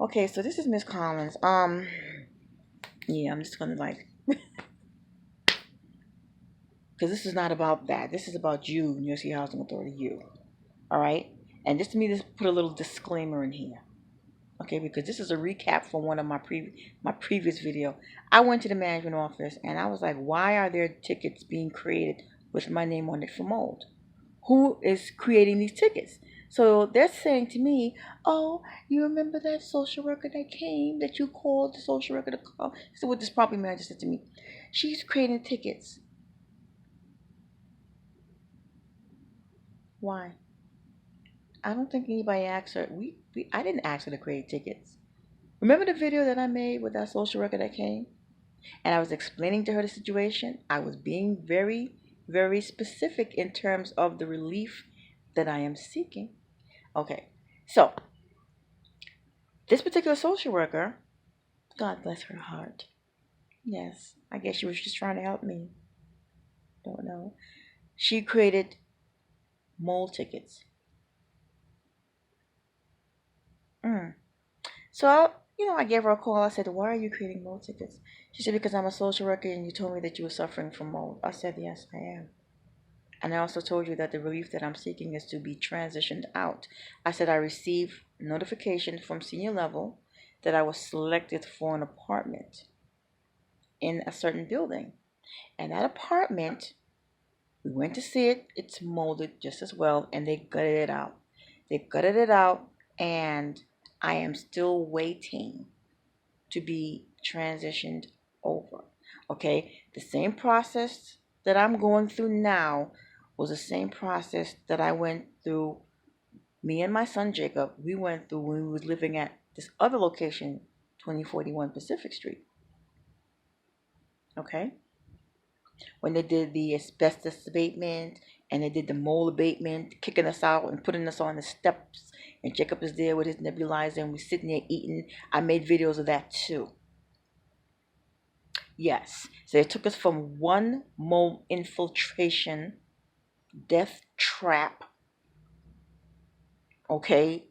Okay, so this is Miss Collins. Yeah, I'm just gonna like, because this is not about that. This is about you, New York City Housing Authority, you. All right? And just to me, just put a little disclaimer in here. Okay, because this is a recap from one of my previous video. I went to the management office and I was like, why are there tickets being created with my name on it for mold? Who is creating these tickets? So they're saying to me, oh, you remember that social worker that came that you called the social worker to call? So what this property manager said to me, she's creating tickets. Why? I don't think anybody asked her. I didn't ask her to create tickets. Remember the video that I made with that social worker that came? And I was explaining to her the situation. I was being very, very specific in terms of the relief that I am seeking. Okay, so this particular social worker, God bless her heart. Yes, I guess she was just trying to help me. Don't know. She created mole tickets. So, I gave her a call. I said, why are you creating mold tickets? She said, because I'm a social worker and you told me that you were suffering from mold. I said, yes, I am. And I also told you that the relief that I'm seeking is to be transitioned out. I said I received notification from senior level that I was selected for an apartment in a certain building. And that apartment, we went to see it. It's molded just as well, and they gutted it out. They gutted it out, and I am still waiting to be transitioned over. Okay, the same process that I'm going through now was the same process that I went through. Me and my son Jacob, we went through when we was living at this other location, 2041 Pacific Street. Okay, when they did the asbestos abatement and they did the mold abatement, kicking us out and putting us on the steps, and Jacob is there with his nebulizer and we're sitting there eating. I made videos of that too. Yes. So it took us from one mold infiltration, death trap, okay,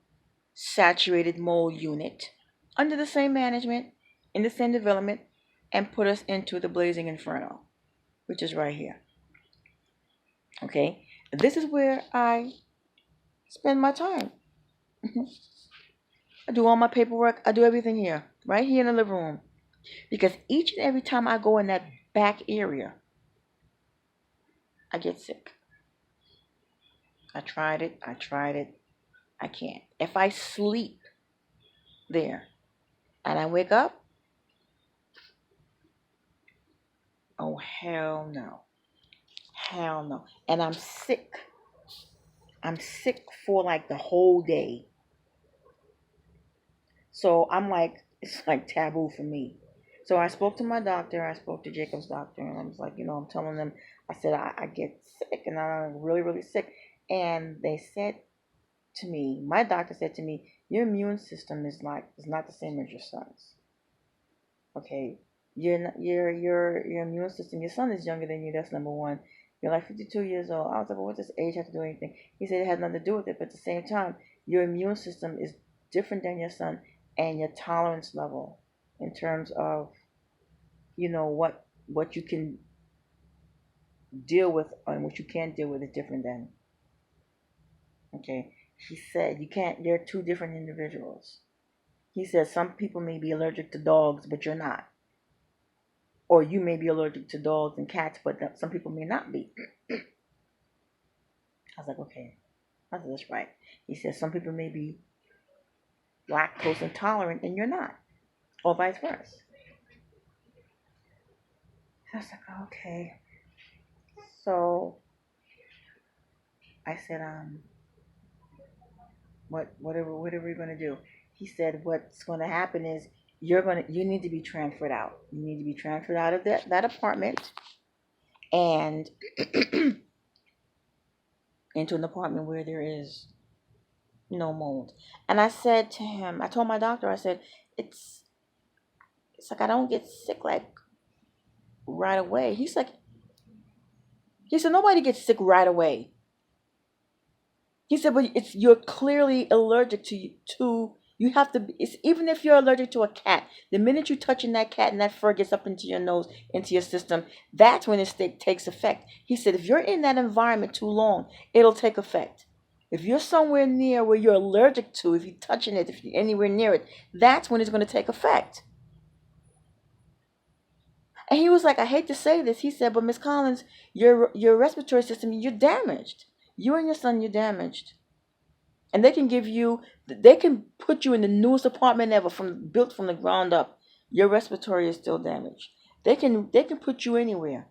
saturated mold unit under the same management, in the same development, and put us into the blazing inferno, which is right here. Okay. This is where I spend my time. I do all my paperwork. I do everything here, right here in the living room. Because each and every time I go in that back area, I get sick. I tried it. I can't. If I sleep there and I wake up, oh, hell no. Hell no. And I'm sick. I'm sick for like the whole day. So I'm like, it's like taboo for me. So I spoke to my doctor. I spoke to Jacob's doctor. And I was like, I'm telling them, I said, I get sick and I'm really, really sick. And they said to me, my doctor said to me, your immune system is not the same as your son's. Okay, your immune system. Your son is younger than you. That's number one. You're like 52 years old. I was like, well, what does age have to do with anything? He said it had nothing to do with it, but at the same time, your immune system is different than your son, and your tolerance level in terms of what you can deal with and what you can't deal with is different than. Okay, he said you can't. They're two different individuals. He said some people may be allergic to dogs, but you're not. Or you may be allergic to dogs and cats, but some people may not be. I was like, okay, I said, that's right. He said some people may be lactose intolerant and you're not, or vice versa. I was like, okay. So I said, what are we gonna do? He said, what's gonna happen is you need to be transferred out. You need to be transferred out of that apartment and into an apartment where there is no mold. And I said to him, I told my doctor, I said, it's like I don't get sick like right away. He said nobody gets sick right away. He said, but you're clearly allergic to You have to, it's, even if you're allergic to a cat, the minute you're touching that cat and that fur gets up into your nose, into your system, that's when it takes effect. He said, if you're in that environment too long, it'll take effect. If you're somewhere near where you're allergic to, if you're touching it, if you're anywhere near it, that's when it's going to take effect. And he was like, I hate to say this. He said, but Miss Collins, your respiratory system, you're damaged. You and your son, you're damaged. And they can put you in the newest apartment ever, built from the ground up. Your respiratory is still damaged. They can put you anywhere,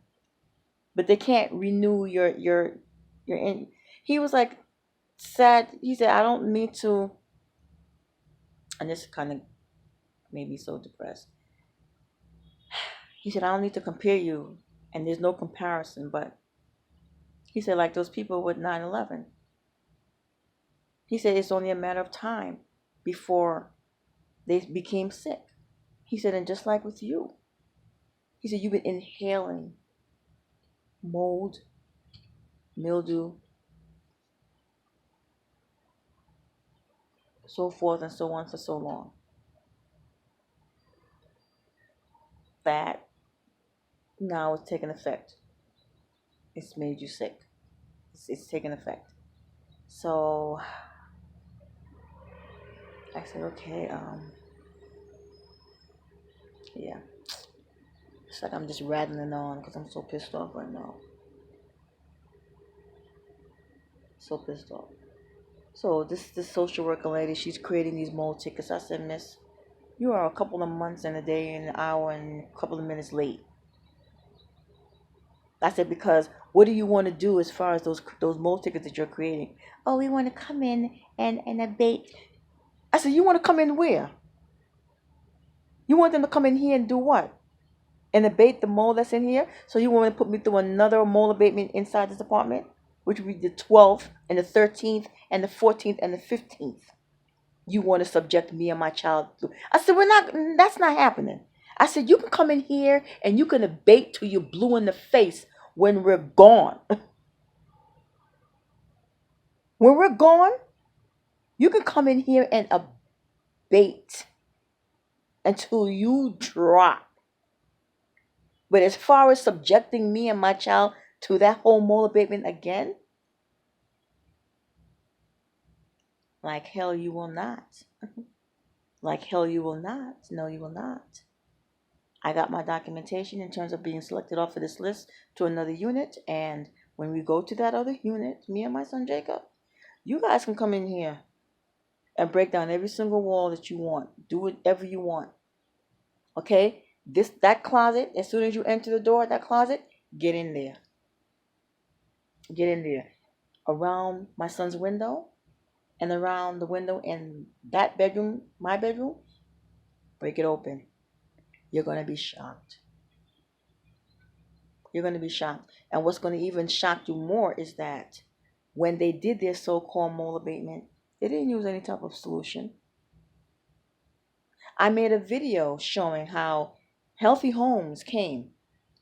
but they can't renew your in. He was like sad. He said, I don't mean to, and this kind of made me so depressed. He said, I don't need to compare you, and there's no comparison, but he said, like those people with 9/11. He said it's only a matter of time before they became sick. He said, and just like with you, he said, you've been inhaling mold, mildew, so forth and so on for so long. That now it's taking effect. It's made you sick. It's taking effect. So I said, okay, yeah. It's like I'm just rattling on because I'm so pissed off right now. So pissed off. So this social worker lady, she's creating these mold tickets. I said, Miss, you are a couple of months and a day and an hour and a couple of minutes late. I said, because what do you want to do as far as those mold tickets that you're creating? Oh, we want to come in and abate. I said, you want to come in where? You want them to come in here and do what? And abate the mold that's in here? So you want to put me through another mold abatement inside this apartment? Which would be the 12th and the 13th and the 14th and the 15th. You want to subject me and my child to. I said, that's not happening. I said, you can come in here and you can abate till you're blue in the face when we're gone. When we're gone, you can come in here and abate until you drop. But as far as subjecting me and my child to that whole mold abatement again, like hell you will not. Like hell you will not. No, you will not. I got my documentation in terms of being selected off of this list to another unit. And when we go to that other unit, me and my son Jacob, you guys can come in here and break down every single wall that you want. Do whatever you want. Okay? That closet, as soon as you enter the door of that closet, get in there. Get in there. Around my son's window and around the window in that bedroom, my bedroom, break it open. You're going to be shocked. You're going to be shocked. And what's going to even shock you more is that when they did their so-called mold abatement, they didn't use any type of solution. I made a video showing how Healthy Homes came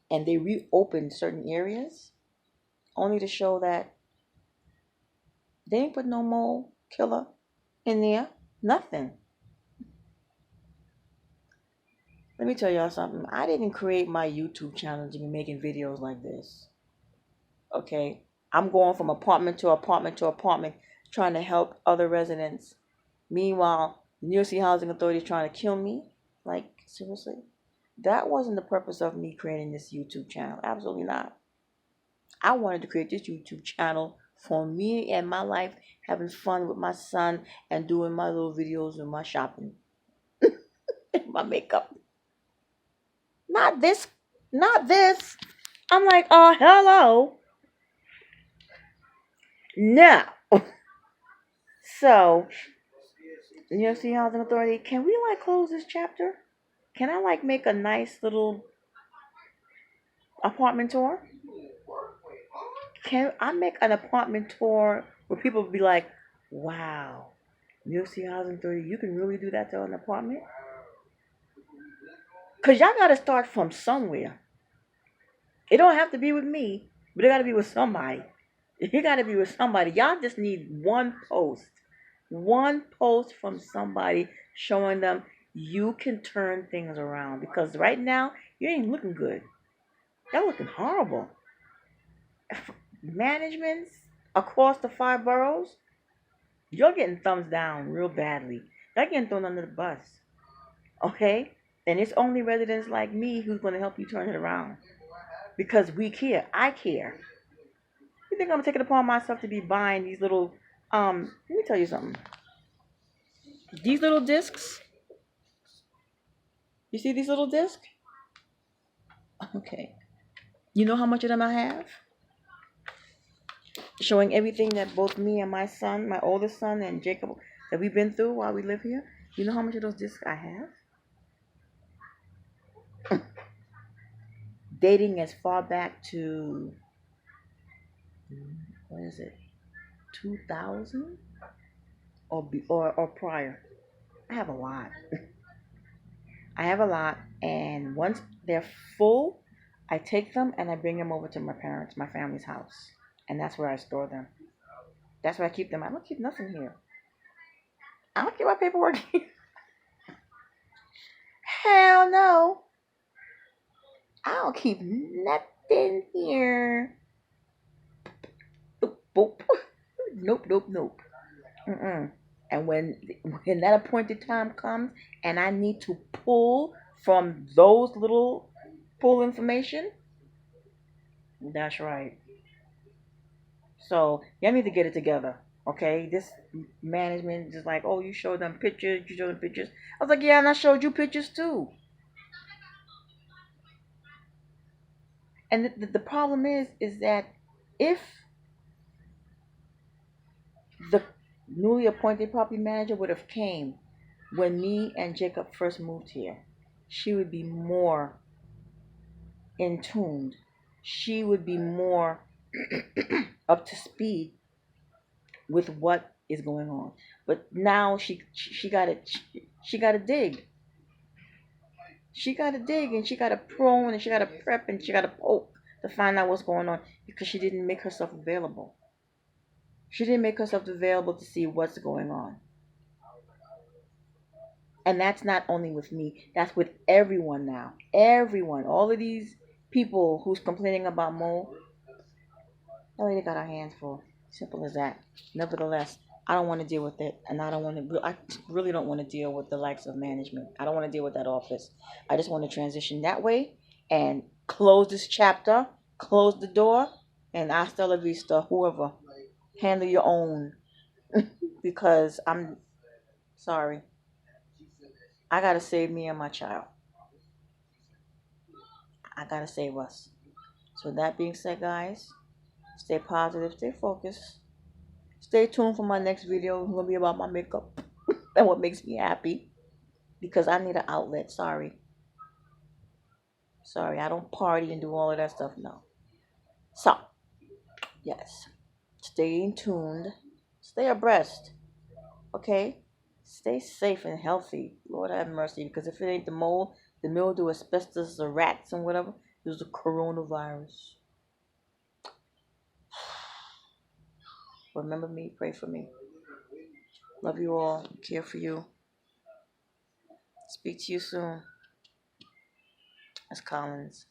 and they reopened certain areas only to show that they didn't put no mold killer in there. Nothing. Let me tell y'all something. I didn't create my YouTube channel to be making videos like this. Okay? I'm going from apartment to apartment to apartment trying to help other residents. Meanwhile, the New York City Housing Authority is trying to kill me. Like, seriously? That wasn't the purpose of me creating this YouTube channel. Absolutely not. I wanted to create this YouTube channel for me and my life, having fun with my son and doing my little videos and my shopping. My makeup. Not this. Not this. I'm like, hello. No. So, New York City Housing Authority, can we close this chapter? Can I make a nice little apartment tour? Can I make an apartment tour where people will be like, wow, New York City Housing Authority, you can really do that to an apartment? Because y'all got to start from somewhere. It don't have to be with me, but it got to be with somebody. It got to be with somebody. Y'all just need one post. One post from somebody showing them you can turn things around. Because right now, you ain't looking good. You're looking horrible. Managements across the 5 boroughs, you're getting thumbs down real badly. You're getting thrown under the bus. Okay? And it's only residents like me who's going to help you turn it around. Because we care. I care. You think I'm taking it upon myself to be buying these little, let me tell you something. These little discs, you see these little discs? Okay. You know how much of them I have? Showing everything that both me and my son, my oldest son, and Jacob, that we've been through while we live here. You know how much of those discs I have? Dating as far back to, what is it, 2000 or prior. I have a lot. I have a lot, and once they're full, I take them and I bring them over to my family's house, and that's where I store them. That's where I keep them. I don't keep nothing here. I don't keep my paperwork here. Hell no. I don't keep nothing here. Boop, boop. Nope, nope, nope. Mm-mm. And when that appointed time comes and I need to pull from those little pull information, that's right. So y'all need to get it together. Okay? This management is like, oh, you show them pictures, you show them pictures. I was like, yeah, and I showed you pictures too. And the problem is that if the newly appointed property manager would have came when me and Jacob first moved here, she would be more in tuned. She would be more up to speed with what is going on. But now she got to she got to dig. She got to dig and she got to prone and she got to prep and she got to poke to find out what's going on because she didn't make herself available. She didn't make herself available to see what's going on. And that's not only with me, that's with everyone now. Everyone. All of these people who's complaining about Mo, that lady got her hands full. Simple as that. Nevertheless, I don't want to deal with it, and I don't want to. I really don't want to deal with the likes of management. I don't want to deal with that office. I just want to transition that way and close this chapter, close the door, and hasta la vista, whoever. Handle your own, because I'm sorry. I gotta save me and my child. I gotta save us. So that being said, guys, stay positive, stay focused. Stay tuned for my next video. It's gonna be about my makeup and what makes me happy. Because I need an outlet. Sorry. Sorry, I don't party and do all of that stuff. No. So, yes. Stay tuned. Stay abreast. Okay? Stay safe and healthy. Lord have mercy. Because if it ain't the mold, the mildew, asbestos, the rats, and whatever, there's the coronavirus. Remember me. Pray for me. Love you all. Care for you. Speak to you soon. That's Collins.